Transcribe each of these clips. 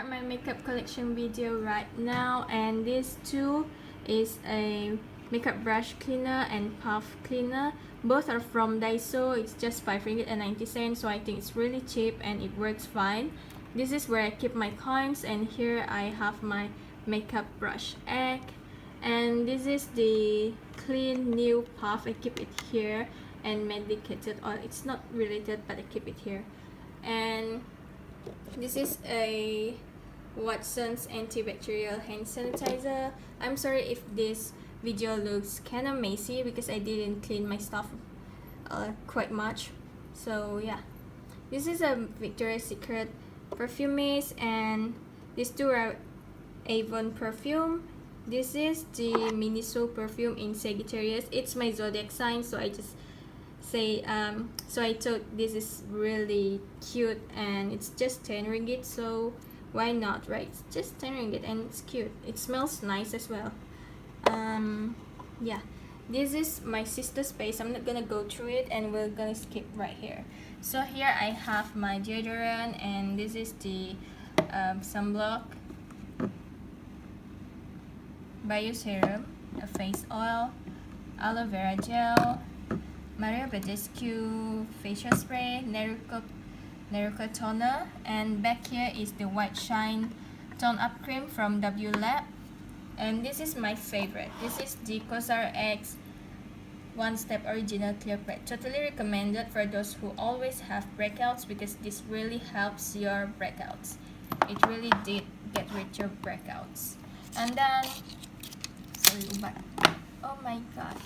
start my makeup collection video right now, and this two is a makeup brush cleaner and puff cleaner. Both are from Daiso. It's just 5 ringgit and 90 cents, so I think it's really cheap and it works fine. This is where I keep my coins, and here I have my makeup brush egg, and this is the clean new puff. I keep it here, and medicated oil. It's not related, but I keep it here. And this is a Watson's antibacterial hand sanitizer. I'm sorry if this video looks kind of messy because I didn't clean my stuff quite much. So yeah, this is a Victoria's Secret perfume mist, and these two are Avon perfume. This is the Miniso perfume in Sagittarius. It's my zodiac sign, so I just say so I thought this is really cute, and it's just 10 ringgit, so why not, right? It's just 10 ringgit and it's cute. It smells nice as well. Yeah, this is my sister's face. I'm not gonna go through it, and we're gonna skip right here. So here I have my deodorant, and this is the sunblock, bio serum, a face oil, aloe vera gel, Mario Badescu facial spray, Neruko toner, and back here is the White Shine Tone Up Cream from w.lab. And this is my favorite. This is the Cosar X One Step Original Clear Pad. Totally recommended for those who always have breakouts, because this really helps your breakouts. It really did get rid of your breakouts. And then, sorry, but oh my god.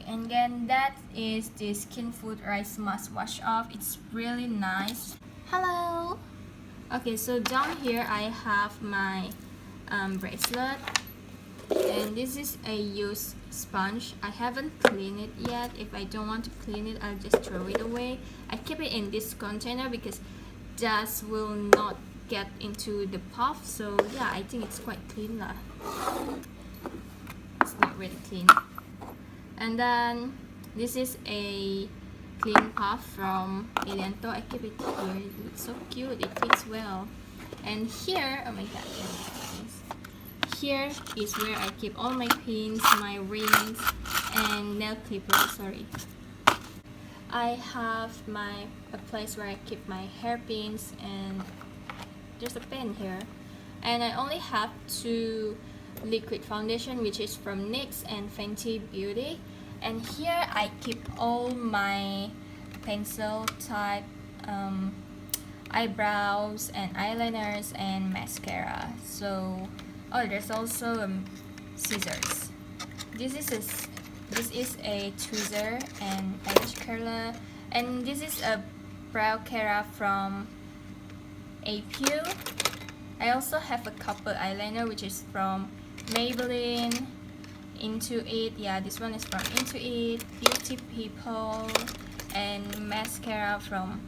And then that is the Skin Food Rice Mask Wash Off. It's really nice. Hello! Okay, so down here I have my bracelet, and this is a used sponge. I haven't cleaned it yet. If I don't want to clean it, I'll just throw it away. I keep it in this container because dust will not get into the puff. So yeah, I think it's quite clean lah. It's not really clean. And then this is a clean puff from Elianto. I keep it here. It looks so cute. It fits well. And here, oh my god, here is where I keep all my pins, my rings, and nail clippers. Sorry. I have a place where I keep my hairpins, and there's a pen here. And I only have 2 liquid foundation, which is from NYX and Fenty Beauty. And here I keep all my pencil type eyebrows and eyeliners and mascara. So oh, there's also scissors. This is a tweezer and eyelash curler, and this is a brow cara from APU. I also have a couple eyeliner, which is from Maybelline, Into It. Yeah, this one is from Into It, Beauty People, and mascara from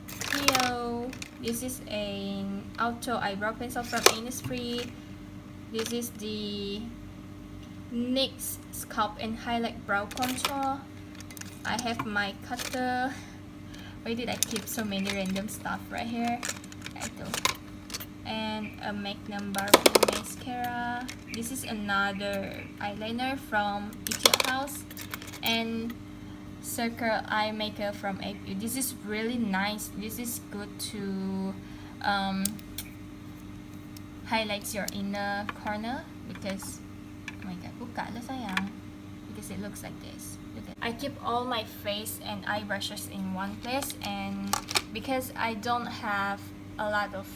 Clio. This is an auto eyebrow pencil from Innisfree. This is the NYX Scalp and Highlight Brow Contour. I have my cutter. Why did I keep so many random stuff right here? I don't. And a Magnum Barbie mascara. This is another eyeliner from Etude House, and Circle Eye Maker from APU. This is really nice. This is good to highlights your inner corner, because oh my god, buka lah sayang, because it looks like this. Look at, I keep all my face and eye brushes in one place, and because I don't have a lot of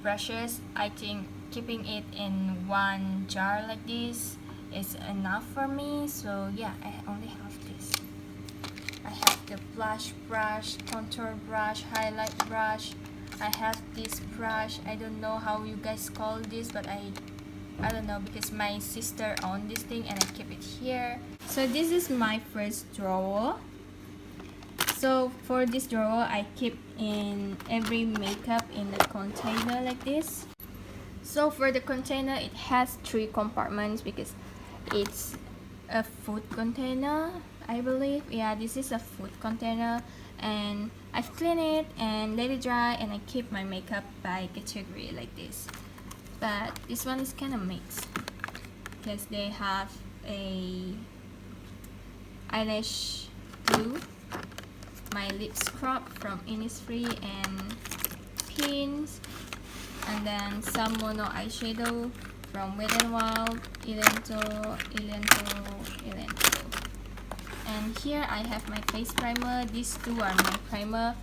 brushes, I think keeping it in one jar like this is enough for me. So yeah, I only have this. I have the blush brush, contour brush, highlight brush. I have this brush. I don't know how you guys call this, but I don't know, because my sister owned this thing and I keep it here. So this is my first drawer. So for this drawer, I keep in every makeup in the container like this. So for the container, it has 3 compartments because it's a food container, I believe. Yeah, this is a food container, and I've cleaned it and let it dry, and I keep my makeup by category like this. But this one is kind of mixed because they have a eyelash glue, my lip scrub from Innisfree and pins, and then some mono eyeshadow from Wet n Wild, Ilento. And here I have my face primer. These two are my primer,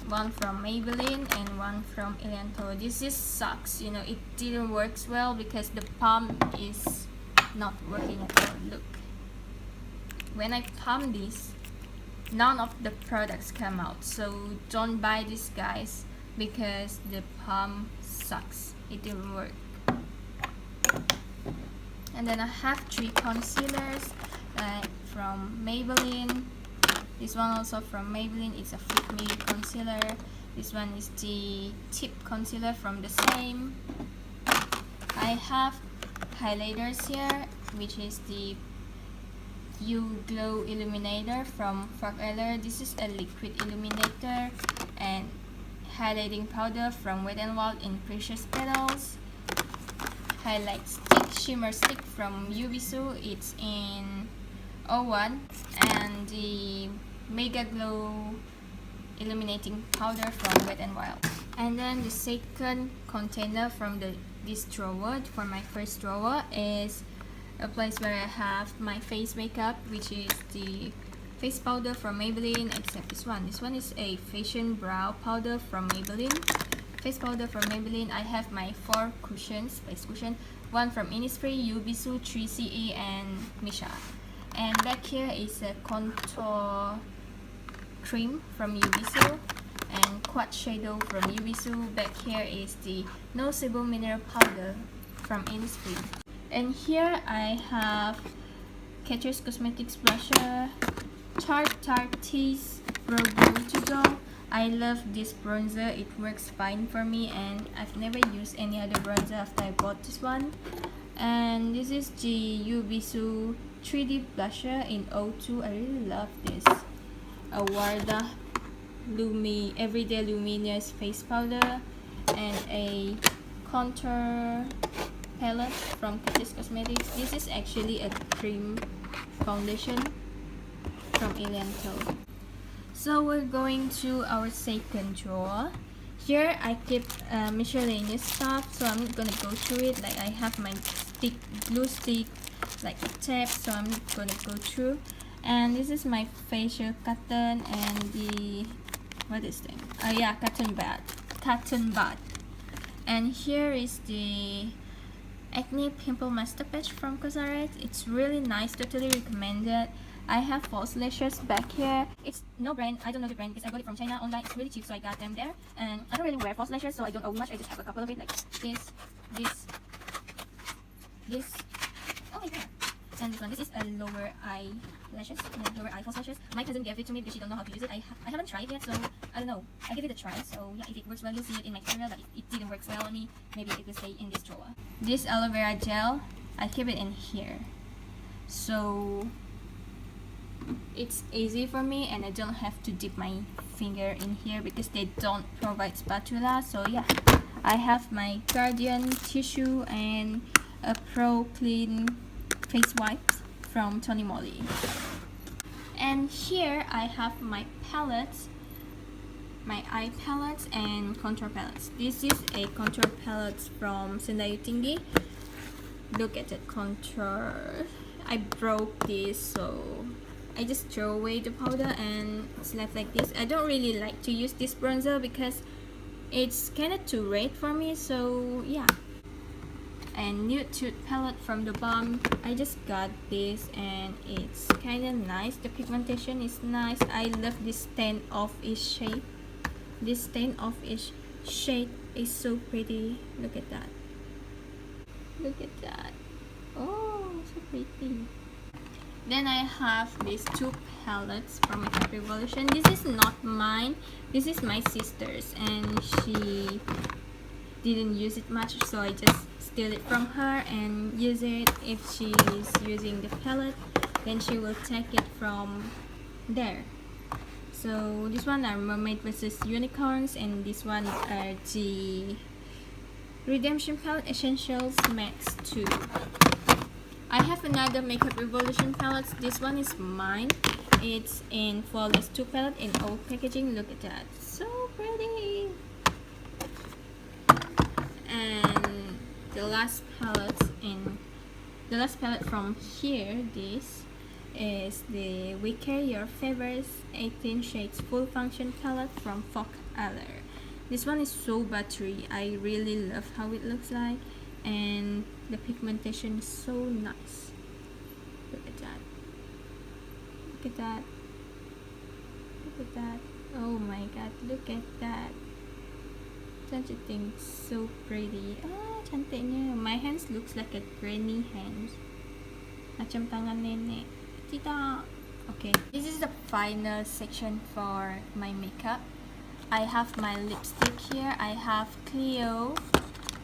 one from Maybelline and one from Ilento. This is sucks, you know, it didn't work well because the pump is not working at all. Look, when I pump this, none of the products come out, so don't buy this, guys, because the pump sucks, it didn't work. And then I have 3 concealers from Maybelline. This one also from Maybelline, it's a Fit Me concealer. This one is the tip concealer from the same. I have highlighters here, which is the You Glow Illuminator from Forever. This is a liquid illuminator, and highlighting powder from Wet n Wild in Precious Petals. Highlight stick, shimmer stick from Yubisu, it's in 01, and the Mega Glow illuminating powder from Wet n Wild. And then the second container from this drawer, for my first drawer, is a place where I have my face makeup, which is the face powder from Maybelline, except this one. This one is a Fashion Brow powder from Maybelline. Face powder from Maybelline. I have my 4 cushions, face cushion, one from Innisfree, Yubisu, 3CE, and Misha. And back here is a contour cream from Yubisu and quad shadow from Yubisu. Back here is the No Sebum mineral powder from Innisfree. And here I have Catrice Cosmetics blusher, Tarte Pro Glow to Go. I love this bronzer, it works fine for me, and I've never used any other bronzer after I bought this one. And this is the Yubisu 3D blusher in 02. I really love this. A Wardah Everyday Luminous face powder, and a contour palette from Catrice Cosmetics. This is actually a cream foundation from Ilento. So we're going to our second drawer. Here I keep miscellaneous stuff, so I'm not gonna go through it. Like I have my glue stick, like a tape, so I'm not gonna go through. And this is my facial cotton and the, what is this? Oh yeah, cotton bud. And here is the Acne Pimple Master Patch from CosRX. It's really nice, totally recommended. I have false lashes back here. It's no brand, I don't know the brand because I got it from China online. It's really cheap, so I got them there. And I don't really wear false lashes, so I don't own much. I just have a couple of it, like this. Oh my god. And this one, this is a lower eye lashes, lower eye false lashes. My cousin gave it to me because she don't know how to use it. I haven't tried yet, so I don't know. I give it a try, so yeah, if it works well, you'll see it in my tutorial. But if it didn't work well on me, maybe it will stay in this drawer. This aloe vera gel, I keep it in here, so it's easy for me, and I don't have to dip my finger in here because they don't provide spatula. So yeah, I have my Guardian tissue and a Pro Clean face wipes from Tony Moly. And here I have my palettes, my eye palettes and contour palettes. This is a contour palette from Sendayu Tinggi. Look at that contour. I broke this, so I just throw away the powder and it's left like this. I don't really like to use this bronzer because it's kind of too red for me, so yeah. And Nude Tooth palette from the Balm. I just got this and it's kind of nice. The pigmentation is nice. I love this standoff-ish shade. This standoff-ish shade is so pretty. Look at that. Look at that. Oh, so pretty. Then I have these 2 palettes from Makeup Revolution. This is not mine. This is my sister's, and she didn't use it much, so I just steal it from her and use it. If she's using the palette, then she will take it from there. So this one are Mermaid versus Unicorns, and this one are the Redemption Palette Essentials Max 2. I have another Makeup Revolution palettes. This one is mine. It's in Flawless 2 palette in old packaging. Look at that, so pretty. And the last palette from here, this is the We Care Your Favors 18 Shades Full Function palette from w.lab. This one is so buttery. I really love how it looks like, and the pigmentation is so nice. Look at that. Look at that. Look at that. Oh my god, look at that. Don't you think so pretty? Ah, cantiknya. My hands looks like a granny hands. Macam tangan nenek. Tidak. Okay, this is the final section for my makeup. I have my lipstick here. I have Cleo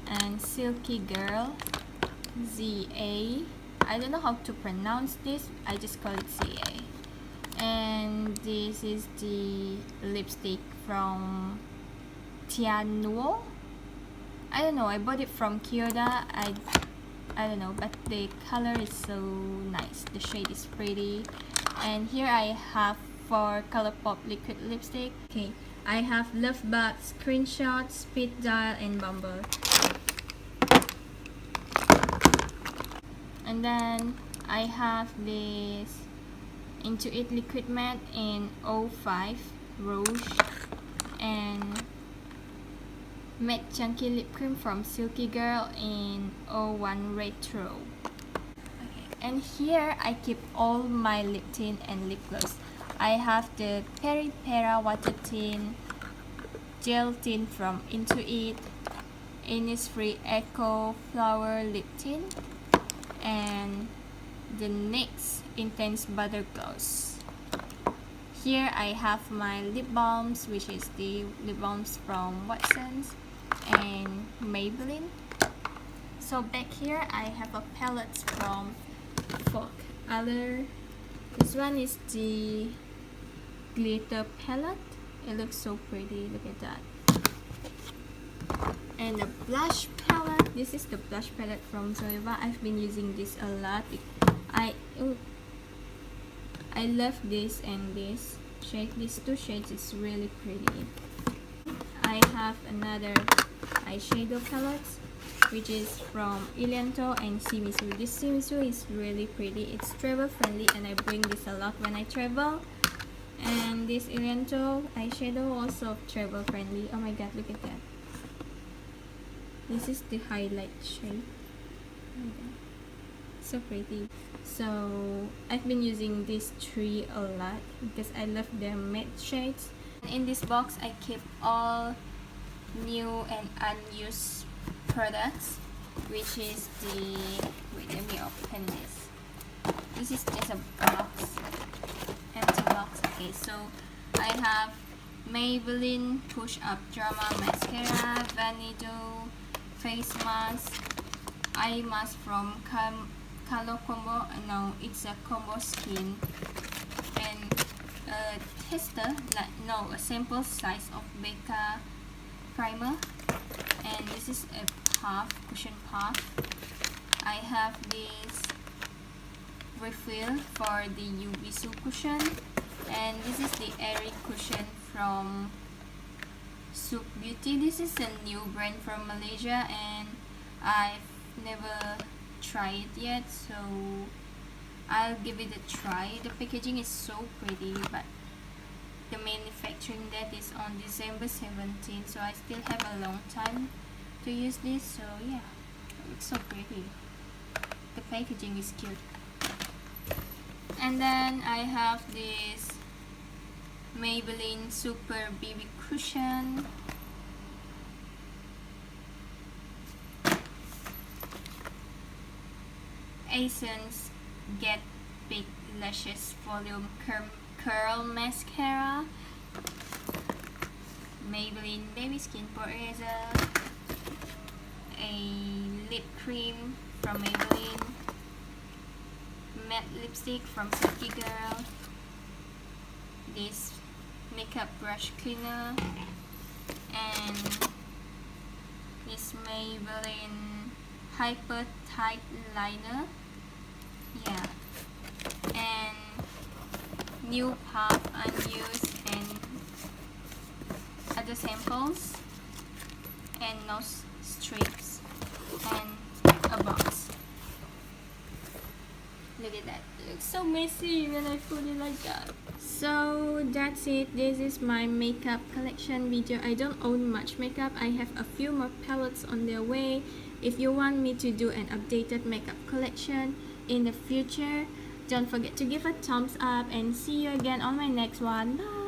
and Silky Girl ZA. I don't know how to pronounce this. I just call it ZA. And this is the lipstick from Tianuo. I don't know. I bought it from Kyoda. I don't know, but the color is so nice. The shade is pretty. And here I have for ColourPop liquid lipstick. Okay, I have Love Bug, Screenshot, Speed Dial, and Bumble. And then I have this Into It liquid matte in 05 Rouge, and Matte Chunky lip cream from Silky Girl in 01 Retro. Okay. And here I keep all my lip tint and lip gloss. I have the Peri Pera water tint, gel tint from Into It, Innisfree Eco Flower lip tint, and the NYX Intense Butter Gloss. Here I have my lip balms, which is the lip balms from Watsons and Maybelline. So back here I have a palette from w.lab. This one is the glitter palette. It looks so pretty. Look at that. And the blush palette. This is the blush palette from Zoeva. I've been using this a lot. I love this and this shade. These two shades is really pretty. I have another eyeshadow palette, which is from Ilianto and Shimizu. This Shimizu is really pretty. It's travel friendly, and I bring this a lot when I travel. And this Ilianto eyeshadow also travel friendly. Oh my god, look at that. This is the highlight shade. Oh my god, so pretty. So I've been using these three a lot because I love their matte shades. In this box I keep all new and unused products, which is the, wait, let me open this. This is just a box, empty box. Okay, so I have Maybelline Push Up Drama Mascara, Vanido face mask, eye mask from Color Combo. No, it's a combo skin, and a tester, a sample size of Becca primer. And this is a cushion puff. I have this refill for the Yubisu cushion, and this is the airy cushion from Soup Beauty. This is a new brand from Malaysia, and I've never tried it yet, so I'll give it a try. The packaging is so pretty, but the manufacturing date is on December 17th, so I still have a long time to use this. So yeah, it's so pretty. The packaging is cute. And then I have this Maybelline Super BB Cushion. Essence Get Big Lashes Volume Curl Mascara. Maybelline Baby Skin Pore Eraser. A lip cream from Maybelline. Matte lipstick from Silky Girl. This makeup brush cleaner, and this Maybelline Hyper Tight Liner, yeah, and new puff unused and other samples, and nose strips, and a box. Look at that, it looks so messy when I put it like that. So that's it, this is my makeup collection video. I don't own much makeup, I have a few more palettes on their way. If you want me to do an updated makeup collection in the future, don't forget to give a thumbs up, and see you again on my next one. Bye!